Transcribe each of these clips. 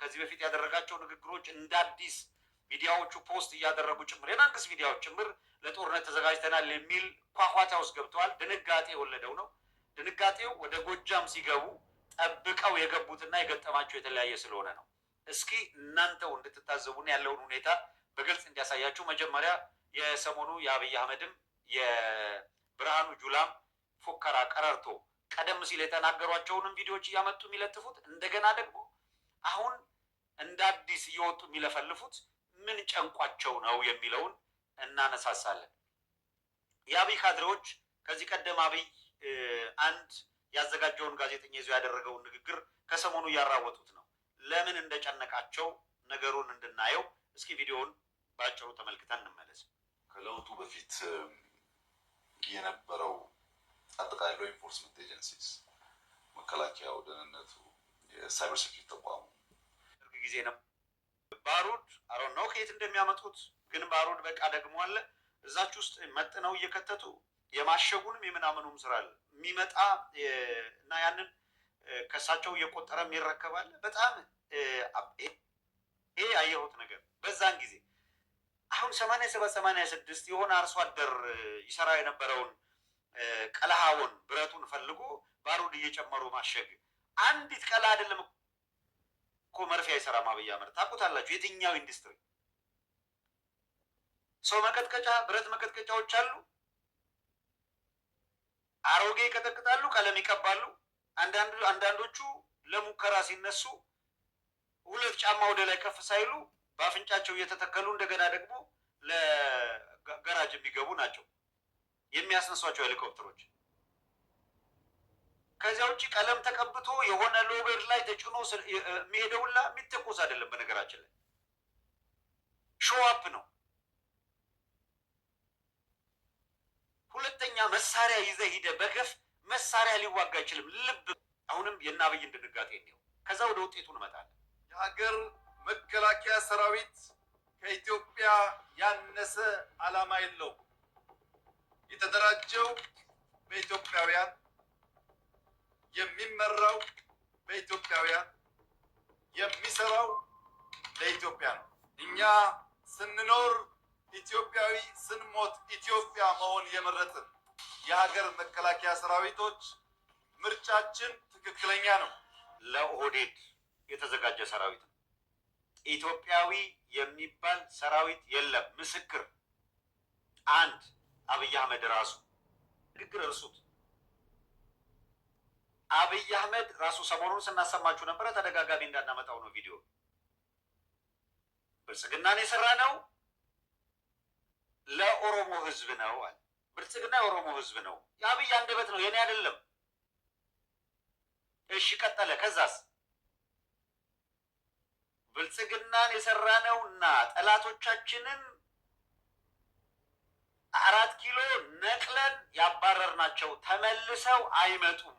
ከዚህ በፊት ያደረጋቸው ንግግሮች እንደ አዲስ ሚዲያዎቹ ፖስት እያደረጉ ጭምር የመንግስት ሚዲያዎች ጭምር ለጦርነት ተዘጋጅተናል የሚል ኳኳታ ውስጥ ገብተዋል። ድንጋጤ የወለደው ነው። ድንጋጤው ወደ ጎጃም ሲገቡ ጠብቀው የገቡትና የገጠማቸው የተለያየ ስለሆነ ነው። እስኪ እናንተው እንድትታዘቡን ያለውን ሁኔታ በግልጽ እንዲያሳያችሁ መጀመሪያ የሰሞኑ የአብይ አህመድም የብርሃኑ ጁላም ፉከራ ቀረርቶ ቀደም ሲል የተናገሯቸውንም ቪዲዮዎች እያመጡ የሚለጥፉት እንደገና ደግሞ አሁን እንደ አዲስ እየወጡ የሚለፈልፉት ምን ጨንቋቸው ነው የሚለውን እናነሳሳለን። የአብይ ካድሬዎች ከዚህ ቀደም አብይ አንድ ያዘጋጀውን ጋዜጠኛ ይዞ ያደረገውን ንግግር ከሰሞኑ እያራወጡት ነው። ለምን እንደጨነቃቸው ነገሩን እንድናየው እስኪ ቪዲዮውን በአጭሩ ተመልክተን እንመለስ። ከለውጡ በፊት የነበረው አጠቃላይ ሎ ኢንፎርስመንት ኤጀንሲስ፣ መከላከያው፣ ደህንነቱ፣ የሳይበር ሴኩሪቲ ተቋሙ ጊዜ ነው ባሩድ አሮን ነው ከየት እንደሚያመጡት ግን ባሩድ በቃ ደግሞ አለ እዛች ውስጥ መጥነው እየከተቱ የማሸጉንም የምናምኑም ስራ አለ የሚመጣ እና ያንን ከሳቸው እየቆጠረ የሚረከባል። በጣም ይሄ ያየሁት ነገር በዛን ጊዜ አሁን 87 86 የሆነ አርሶ አደር ይሰራ የነበረውን ቀለሃውን ብረቱን ፈልጎ ባሩድ እየጨመሩ ማሸግ አንዲት ቀላ አይደለም እኮ መርፌ አይሰራም። አብይ አህመድ ታውቁታላችሁ። የትኛው ኢንዱስትሪ ሰው መቀጥቀጫ ብረት መቀጥቀጫዎች አሉ። አሮጌ ይቀጠቅጣሉ፣ ቀለም ይቀባሉ። አንዳንዶቹ ለሙከራ ሲነሱ ሁለት ጫማ ወደ ላይ ከፍ ሳይሉ በአፍንጫቸው እየተተከሉ እንደገና ደግሞ ለገራጅ የሚገቡ ናቸው የሚያስነሷቸው ሄሊኮፕተሮች። ከዚያ ውጭ ቀለም ተቀብቶ የሆነ ሎቤር ላይ ተጭኖ የሚሄደውላ የሚተኮስ አይደለም። በነገራችን ላይ ሾው አፕ ነው። ሁለተኛ መሳሪያ ይዘህ ሂደህ በገፍ መሳሪያ ሊዋጋ አይችልም። ልብ አሁንም የእነ አብይን ድንጋጤ ነው። ከዛ ወደ ውጤቱ እንመጣለን። የሀገር መከላከያ ሰራዊት ከኢትዮጵያ ያነሰ ዓላማ የለውም። የተደራጀው በኢትዮጵያውያን፣ የሚመራው በኢትዮጵያውያን፣ የሚሰራው ለኢትዮጵያ ነው። እኛ ስንኖር ኢትዮጵያዊ፣ ስንሞት ኢትዮጵያ መሆን የመረጥን የሀገር መከላከያ ሰራዊቶች ምርጫችን ትክክለኛ ነው። ለኦህዴድ የተዘጋጀ ሰራዊት ነው። ኢትዮጵያዊ የሚባል ሰራዊት የለም። ምስክር አንድ አብይ አህመድ ራሱ ንግግር እርሱት። አብይ አህመድ ራሱ ሰሞኑን ስናሰማችሁ ነበረ። ተደጋጋሚ እንዳናመጣው ነው ቪዲዮ። ብልጽግናን የሰራ ነው ለኦሮሞ ህዝብ ነው አለ። ብልጽግና የኦሮሞ ህዝብ ነው። የአብይ አንደበት ነው፣ የኔ አይደለም። እሺ ቀጠለ። ከዛስ ብልጽግናን የሰራ ነውና ጠላቶቻችንን 4 ኪሎ ነቅለን ያባረርናቸው ተመልሰው አይመጡም።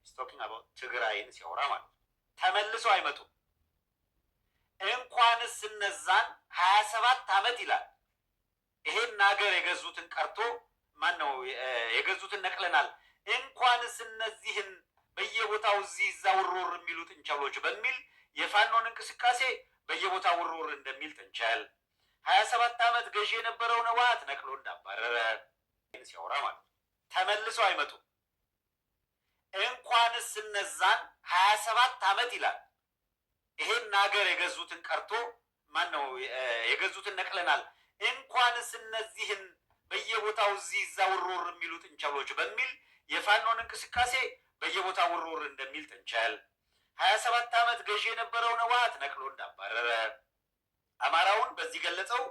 ስቶኪንግ አባውት ትግራይን ሲያወራ ማለት ተመልሰው አይመጡም። እንኳንስ እነዛን 27 ዓመት ይላል። ይሄን ሀገር የገዙትን ቀርቶ ማን ነው የገዙትን ነቅለናል። እንኳንስ እነዚህን በየቦታው እዚህ እዛ ውርውር የሚሉ ጥንቸሎች በሚል የፋኖን እንቅስቃሴ በየቦታው ውርውር እንደሚል ጥንቸል 27 ዓመት ገዢ የነበረውን ህወሓት ነቅሎ እንዳባረረ ሲያወራ ማለት ተመልሰው አይመጡም። እንኳንስ እነዛን 27 ዓመት ይላል። ይሄን ሀገር የገዙትን ቀርቶ ማን ነው የገዙትን ነቅለናል። እንኳንስ እነዚህን በየቦታው እዚህ እዛ ውርውር የሚሉ ጥንቸሎች በሚል የፋኖን እንቅስቃሴ በየቦታው ውርውር እንደሚል ጥንቸል 27 ዓመት ገዢ የነበረውን ህወሓት ነቅሎ እንዳባረረ አማራውን በዚህ ገለጸው፣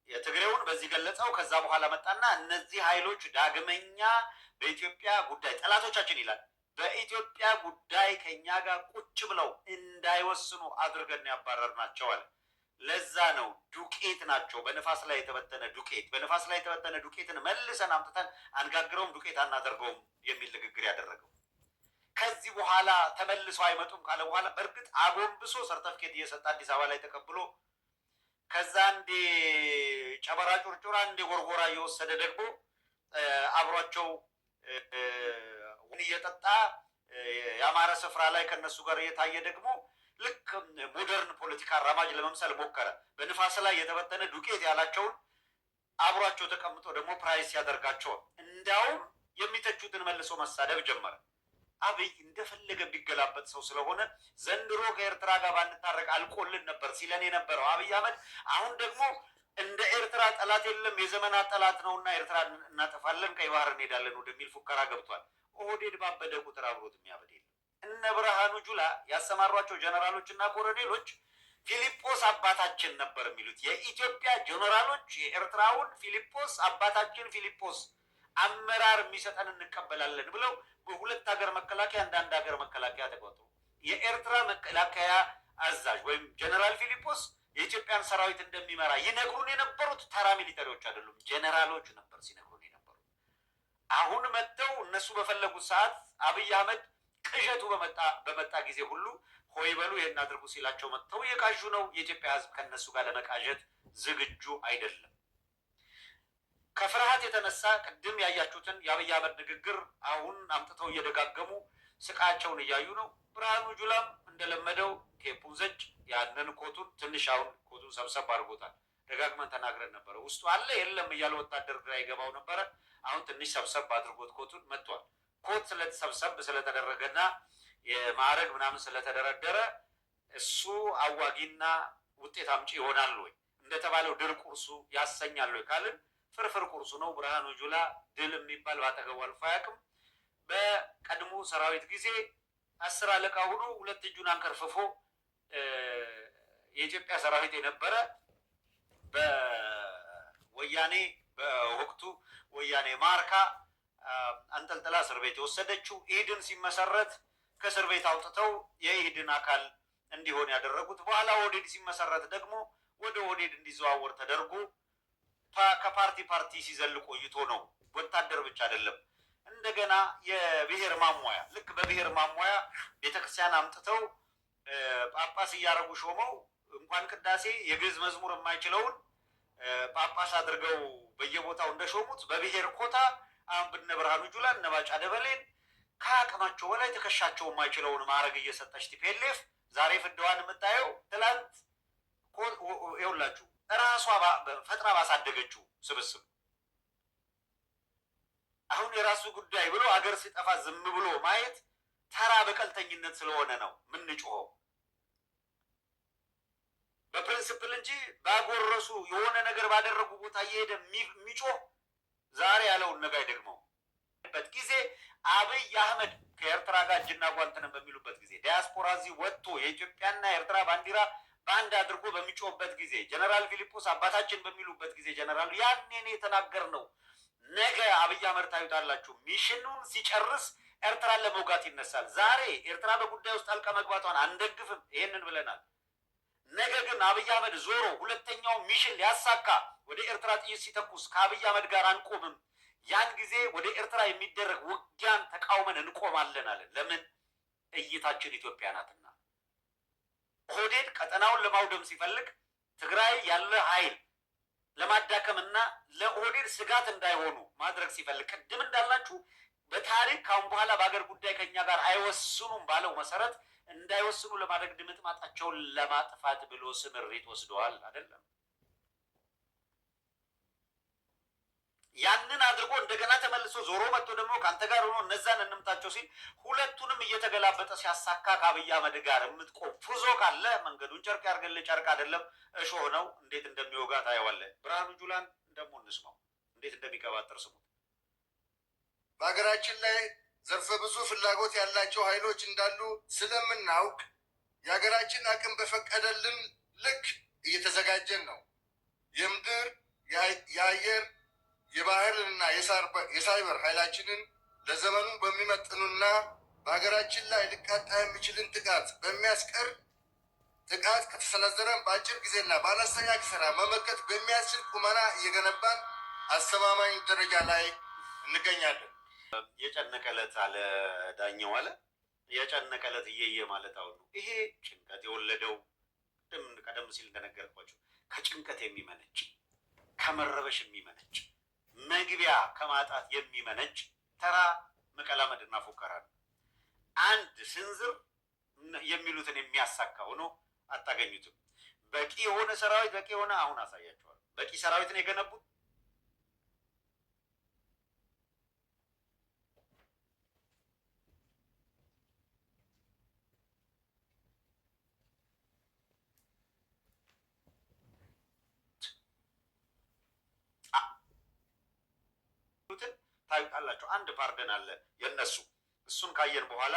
የትግሬውን በዚህ ገለጸው። ከዛ በኋላ መጣና እነዚህ ኃይሎች ዳግመኛ በኢትዮጵያ ጉዳይ ጠላቶቻችን ይላል በኢትዮጵያ ጉዳይ ከኛ ጋር ቁጭ ብለው እንዳይወስኑ አድርገን ያባረርናቸው አለ። ለዛ ነው ዱቄት ናቸው። በነፋስ ላይ የተበተነ ዱቄት፣ በነፋስ ላይ የተበተነ ዱቄትን መልሰን አምጥተን አንጋግረውም ዱቄት አናደርገውም የሚል ንግግር ያደረገው። ከዚህ በኋላ ተመልሰው አይመጡም ካለ በኋላ በእርግጥ አጎንብሶ ሰርተፍኬት እየሰጠ አዲስ አበባ ላይ ተቀብሎ ከዛ እንዴ ጨበራ ጩርጩራ እንዴ ጎርጎራ እየወሰደ ደግሞ አብሯቸው እየጠጣ የአማረ ስፍራ ላይ ከነሱ ጋር እየታየ ደግሞ ልክ ሞደርን ፖለቲካ አራማጅ ለመምሰል ሞከረ። በንፋስ ላይ የተበተነ ዱቄት ያላቸውን አብሯቸው ተቀምጦ ደግሞ ፕራይስ ያደርጋቸው። እንዲያውም የሚተቹትን መልሶ መሳደብ ጀመረ። አብይ እንደፈለገ ቢገላበጥ ሰው ስለሆነ ዘንድሮ ከኤርትራ ጋር ባንታረቅ አልቆልን ነበር ሲለን የነበረው አብይ አህመድ አሁን ደግሞ እንደ ኤርትራ ጠላት የለም የዘመናት ጠላት ነውና ኤርትራ እናጠፋለን፣ ቀይ ባህር እንሄዳለን ወደሚል ፉከራ ገብቷል። ኦህዴድ ባበደ ቁጥር አብሮት የሚያበድ የለም። እነ ብርሃኑ ጁላ ያሰማሯቸው ጀነራሎች እና ኮሎኔሎች ፊሊጶስ አባታችን ነበር የሚሉት። የኢትዮጵያ ጀነራሎች የኤርትራውን ፊሊጶስ አባታችን ፊሊጶስ አመራር የሚሰጠን እንቀበላለን ብለው በሁለት ሀገር መከላከያ አንዳንድ ሀገር መከላከያ ተቆጥሮ የኤርትራ መከላከያ አዛዥ ወይም ጀነራል ፊሊጶስ የኢትዮጵያን ሰራዊት እንደሚመራ ይነግሩን የነበሩት ተራ ሚሊተሪዎች አይደሉም፣ ጀነራሎች ነበር ሲነግሩን የነበሩት። አሁን መጥተው እነሱ በፈለጉት ሰዓት አብይ አህመድ ቅዠቱ በመጣ ጊዜ ሁሉ ሆይ በሉ ይሄን አድርጉ ሲላቸው መጥተው እየቃዡ ነው። የኢትዮጵያ ሕዝብ ከነሱ ጋር ለመቃዠት ዝግጁ አይደለም። ከፍርሃት የተነሳ ቅድም ያያችሁትን የአብይ አህመድ ንግግር አሁን አምጥተው እየደጋገሙ ስቃቸውን እያዩ ነው። ብርሃኑ ጁላም እንደለመደው ኬፑን ዘጭ ያንን ኮቱን ትንሽ አሁን ኮቱን ሰብሰብ አድርጎታል። ደጋግመን ተናግረን ነበረ። ውስጡ አለ የለም እያለ ወታደር ግራ ይገባው ነበረ። አሁን ትንሽ ሰብሰብ አድርጎት ኮቱን መጥቷል። ኮት ስለተሰብሰብ ስለተደረገና የማዕረግ ምናምን ስለተደረደረ እሱ አዋጊና ውጤት አምጪ ይሆናል ወይ እንደተባለው ድል ቁርሱ ያሰኛል ወይ ካልን ፍርፍር ቁርሱ ነው። ብርሃኑ ጁላ ድል የሚባል ባጠገቡ አልፎ አያውቅም። በቀድሞ ሰራዊት ጊዜ 10 አለቃ ሆኖ 2 እጁን አንከርፍፎ የኢትዮጵያ ሰራዊት የነበረ በወያኔ በወቅቱ ወያኔ ማርካ አንጠልጥላ እስር ቤት የወሰደችው ኢህድን ሲመሰረት ከእስር ቤት አውጥተው የኢህድን አካል እንዲሆን ያደረጉት። በኋላ ኦህዴድ ሲመሰረት ደግሞ ወደ ኦህዴድ እንዲዘዋወር ተደርጎ ከፓርቲ ፓርቲ ሲዘል ቆይቶ ነው። ወታደር ብቻ አይደለም፣ እንደገና የብሔር ማሟያ ልክ በብሔር ማሟያ ቤተክርስቲያን አምጥተው ጳጳስ እያረጉ ሾመው እንኳን ቅዳሴ የግዕዝ መዝሙር የማይችለውን ጳጳስ አድርገው በየቦታው እንደሾሙት በብሔር ኮታ አሁን በነ ብርሃኑ ጁላ እነ ባጫ ደበሌን ከአቅማቸው በላይ ትከሻቸው የማይችለውን ማዕረግ እየሰጠች ቲፒኤልኤፍ ዛሬ ፍዳዋን የምታየው ትላንት ይኸውላችሁ ራሷ ፈጥራ ባሳደገችው ስብስብ አሁን የራሱ ጉዳይ ብሎ አገር ሲጠፋ ዝም ብሎ ማየት ተራ በቀልተኝነት ስለሆነ ነው ምንጮኸው። በፕሪንሲፕል እንጂ ባጎረሱ የሆነ ነገር ባደረጉ ቦታ እየሄደ የሚጮህ ዛሬ ያለውን ነገ አይደግመው ጊዜ አብይ አህመድ ከኤርትራ ጋር እጅና ጓንትነን በሚሉበት ጊዜ ዲያስፖራ እዚህ ወጥቶ የኢትዮጵያና የኤርትራ ባንዲራ በአንድ አድርጎ በሚጮህበት ጊዜ ጀነራል ፊሊጶስ አባታችን በሚሉበት ጊዜ ጀነራሉ ያኔ የተናገር ነው። ነገ አብይ አህመድ ታዩታላችሁ ሚሽኑን ሲጨርስ ኤርትራን ለመውጋት ይነሳል። ዛሬ ኤርትራ በጉዳይ ውስጥ ጣልቃ መግባቷን አንደግፍም፣ ይሄንን ብለናል። ነገ ግን አብይ አህመድ ዞሮ ሁለተኛው ሚሽን ሊያሳካ ወደ ኤርትራ ጥይት ሲተኩስ ከአብይ አህመድ ጋር አንቆምም። ያን ጊዜ ወደ ኤርትራ የሚደረግ ውጊያን ተቃውመን እንቆማለን አለን። ለምን? እይታችን ኢትዮጵያ ናትና። ኦህዴድ ቀጠናውን ለማውደም ሲፈልግ ትግራይ ያለ ኃይል ለማዳከምና ለኦህዴድ ስጋት እንዳይሆኑ ማድረግ ሲፈልግ ቅድም እንዳላችሁ በታሪክ ካሁን በኋላ በአገር ጉዳይ ከኛ ጋር አይወስኑም ባለው መሰረት እንዳይወስኑ ለማድረግ ድምጥማጣቸውን ለማጥፋት ብሎ ስምሪት ወስደዋል። አይደለም ያንን አድርጎ እንደገና ተመልሶ ዞሮ መጥቶ ደግሞ ከአንተ ጋር ሆኖ እነዛን እንምታቸው ሲል ሁለቱንም እየተገላበጠ ሲያሳካ ከአብይ አህመድ ጋር የምትቆም ፉዞ ካለ መንገዱን ጨርቅ ያርግልህ። ጨርቅ አይደለም እሾህ ነው። እንዴት እንደሚወጋ ታየዋለህ። ብርሃኑ ጁላን ደግሞ እንስማው እንዴት እንደሚቀባጥር ስሙት። በሀገራችን ላይ ዘርፈ ብዙ ፍላጎት ያላቸው ኃይሎች እንዳሉ ስለምናውቅ የሀገራችን አቅም በፈቀደልን ልክ እየተዘጋጀን ነው። የምድር የአየር የባህርና የሳይበር ኃይላችንን ለዘመኑ በሚመጥኑና በሀገራችን ላይ ሊቃጣ የሚችልን ጥቃት በሚያስቀር ጥቃት ከተሰነዘረን በአጭር ጊዜና በአነስተኛ ኪሳራ መመከት በሚያስችል ቁመና እየገነባን አስተማማኝ ደረጃ ላይ እንገኛለን። የጨነቀለት አለ ዳኘው አለ የጨነቀለት እየየ ማለት አሁን ነው። ይሄ ጭንቀት የወለደው ቀደም ሲል እንደነገርኳቸው ከጭንቀት የሚመነጭ ከመረበሽ የሚመነጭ መግቢያ ከማጣት የሚመነጭ ተራ መቀላመድና ፉከራ ነው። አንድ ስንዝር የሚሉትን የሚያሳካ ሆኖ አታገኙትም። በቂ የሆነ ሰራዊት በቂ የሆነ አሁን አሳያቸዋል። በቂ ሰራዊትን የገነቡት ታዩታላችሁ። አንድ ፓርደን አለ የነሱ እሱን ካየን በኋላ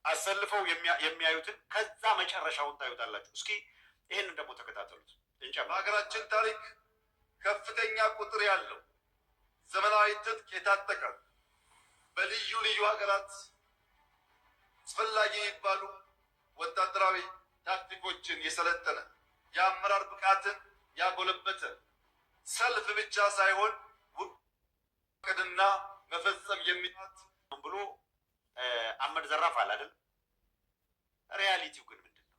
አሰልፈው የሚያዩትን ከዛ መጨረሻውን ታዩታላችሁ። እስኪ ይሄንን ደግሞ ተከታተሉት። በሀገራችን ታሪክ ከፍተኛ ቁጥር ያለው ዘመናዊ ትጥቅ የታጠቀ በልዩ ልዩ ሀገራት አስፈላጊ የሚባሉ ወታደራዊ ታክቲኮችን የሰለጠነ የአመራር ብቃትን ያጎለበተ ሰልፍ ብቻ ሳይሆን ቅድና መፈጸም የሚያት ብሎ አመድ ዘራፍ አለ አይደል? ሪያሊቲው ግን ምንድን ነው?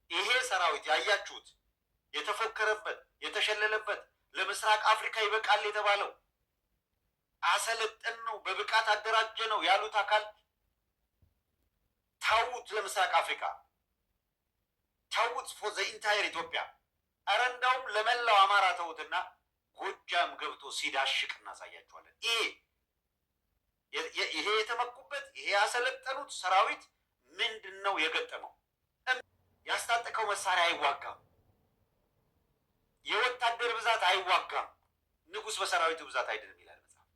ይሄ ሰራዊት ያያችሁት የተፎከረበት የተሸለለበት ለምስራቅ አፍሪካ ይበቃል የተባለው አሰለጠን ነው በብቃት አደራጀ ነው ያሉት አካል ታውት ለምስራቅ አፍሪካ ታውት ፎር ዘ ኢንታየር ኢትዮጵያ ኧረ እንዳውም ለመላው አማራ ተውትና ጎጃም ገብቶ ሲዳሽቅ እናሳያቸዋለን። ይሄ የተመኩበት ይሄ ያሰለጠኑት ሰራዊት ምንድን ነው የገጠመው? ያስታጠቀው መሳሪያ አይዋጋም። የወታደር ብዛት አይዋጋም። ንጉሥ በሰራዊቱ ብዛት አይድንም ይላል መጽሐፍ።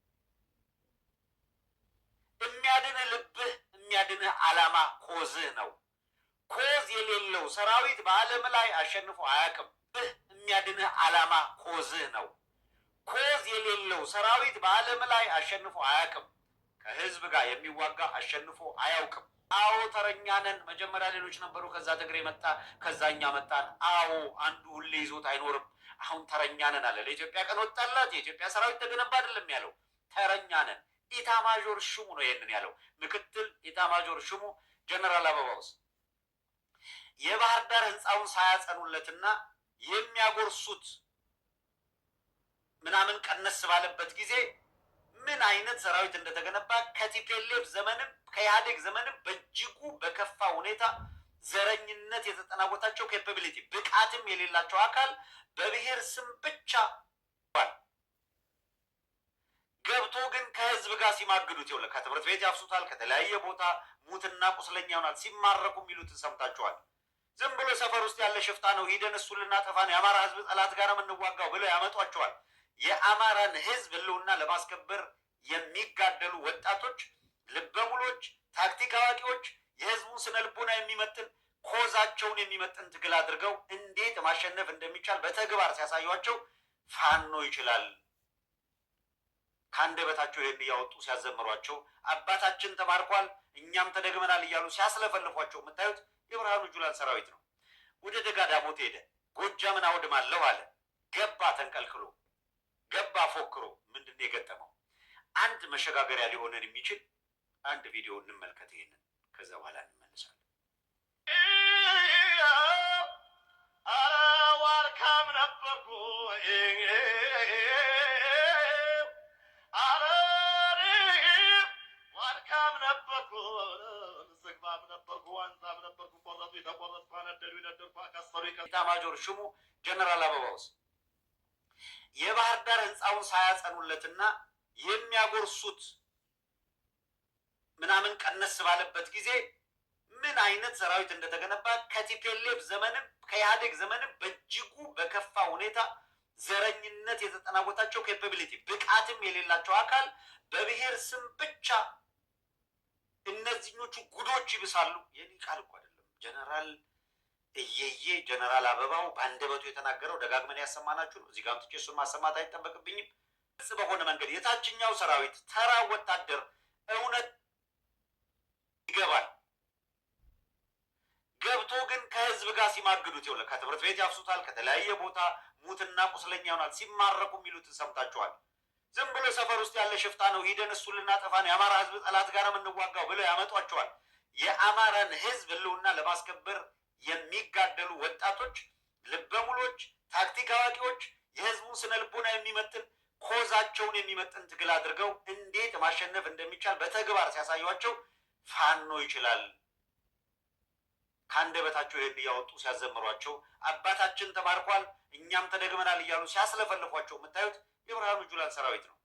የሚያድንህ ልብህ፣ የሚያድንህ ዓላማ ኮዝህ ነው። ኮዝ የሌለው ሰራዊት በዓለም ላይ አሸንፎ አያውቅም። የሚያድንህ ዓላማ ኮዝህ ነው። ኮዝ የሌለው ሰራዊት በዓለም ላይ አሸንፎ አያውቅም። ከህዝብ ጋር የሚዋጋ አሸንፎ አያውቅም። አዎ ተረኛ ነን። መጀመሪያ ሌሎች ነበሩ፣ ከዛ ትግሬ መጣ፣ ከዛኛ መጣን። አዎ አንዱ ሁሌ ይዞት አይኖርም። አሁን ተረኛ ነን አለ። ለኢትዮጵያ ቀን ወጣላት። የኢትዮጵያ ሰራዊት ተገነባ አይደለም ያለው፣ ተረኛ ነን። ኢታማዦር ሹሙ ነው ይሄንን ያለው። ምክትል ኢታማዦር ሹሙ ጀነራል አበባውስ የባህር ዳር ህንፃውን ሳያጸኑለትና የሚያጎርሱት ምናምን ቀነስ ባለበት ጊዜ ምን አይነት ሰራዊት እንደተገነባ ከቲፔሌፍ ዘመንም ከኢህአዴግ ዘመንም በእጅጉ በከፋ ሁኔታ ዘረኝነት የተጠናወታቸው ኬፓቢሊቲ ብቃትም የሌላቸው አካል በብሔር ስም ብቻ ገብቶ ግን ከህዝብ ጋር ሲማግዱት ይኸውልህ፣ ከትምህርት ቤት ያፍሱታል፣ ከተለያየ ቦታ ሙትና ቁስለኛ ይሆናል። ሲማረኩ የሚሉትን ሰምታችኋል። ዝም ብሎ ሰፈር ውስጥ ያለ ሽፍታ ነው፣ ሂደን እሱን ልናጠፋ ነው፣ የአማራ ህዝብ ጠላት ጋር የምንዋጋው ብለው ያመጧቸዋል። የአማራን ህዝብ ህልውና ለማስከበር የሚጋደሉ ወጣቶች፣ ልበሙሎች፣ ታክቲክ አዋቂዎች የህዝቡን ስነ ልቦና የሚመጥን ኮዛቸውን የሚመጥን ትግል አድርገው እንዴት ማሸነፍ እንደሚቻል በተግባር ሲያሳዩቸው ፋኖ ይችላል ከአንደበታቸው ይህን እያወጡ ሲያዘምሯቸው አባታችን ተማርኳል እኛም ተደግመናል እያሉ ሲያስለፈልፏቸው የምታዩት የብርሃኑ ጁላን ሰራዊት ነው። ወደ ደጋዳሞት ሄደ። ጎጃምን አውድማለሁ አለ። ገባ ተንቀልቅሎ፣ ገባ ፎክሮ። ምንድን ነው የገጠመው? አንድ መሸጋገሪያ ሊሆነን የሚችል አንድ ቪዲዮ እንመልከት። ይሄንን ከዛ በኋላ እንመልሳለን። ዋርካም ነበርኩ ዋርካም ነበርኩ ስግባም ነበርኩ ዋንዛም ነበርኩ ቆረጡ የተቆረጥኩ አነደዱ ይነደርኩ አካሰሩ ኢታማዦር ሹሙ ጀነራል አበባውስ የባህር ዳር ህንፃውን ሳያጸኑለትና የሚያጎርሱት ምናምን ቀነስ ባለበት ጊዜ ምን አይነት ሰራዊት እንደተገነባ ከቲፔሌፍ ዘመንም ከኢህአዴግ ዘመንም በእጅጉ በከፋ ሁኔታ ዘረኝነት የተጠናወታቸው ኬፓቢሊቲ ብቃትም የሌላቸው አካል በብሔር ስም ብቻ እነዚህኞቹ ጉዶች ይብሳሉ። የኔ ቃል እኮ አይደለም። ጀነራል እየዬ ጀነራል አበባው በአንደበቱ የተናገረው ደጋግመን ያሰማናችሁ ነው። እዚህ ጋር አምጥቼ እሱን ማሰማት አይጠበቅብኝም። ግልጽ በሆነ መንገድ የታችኛው ሰራዊት ተራ ወታደር እውነት ይገባል። ገብቶ ግን ከህዝብ ጋር ሲማግዱት ይኸውልህ፣ ከትምህርት ቤት ያፍሱታል፣ ከተለያየ ቦታ ሙትና ቁስለኛ ይሆናል። ሲማረኩ የሚሉትን ሰምታችኋል። ዝም ብሎ ሰፈር ውስጥ ያለ ሽፍታ ነው፣ ሂደን እሱን ልናጠፋ ነው፣ የአማራ ህዝብ ጠላት ጋር የምንዋጋው ብለው ያመጧቸዋል። የአማራን ህዝብ ህልውና ለማስከበር የሚጋደሉ ወጣቶች፣ ልበሙሎች፣ ታክቲክ አዋቂዎች የህዝቡን ስነ ልቦና የሚመጥን ኮዛቸውን የሚመጥን ትግል አድርገው እንዴት ማሸነፍ እንደሚቻል በተግባር ሲያሳዩቸው ፋኖ ይችላል ከአንደበታቸው ይህን እያወጡ ሲያዘምሯቸው አባታችን ተማርኳል እኛም ተደግመናል እያሉ ሲያስለፈልፏቸው የምታዩት የብርሃኑ ጁላን ሰራዊት ነው።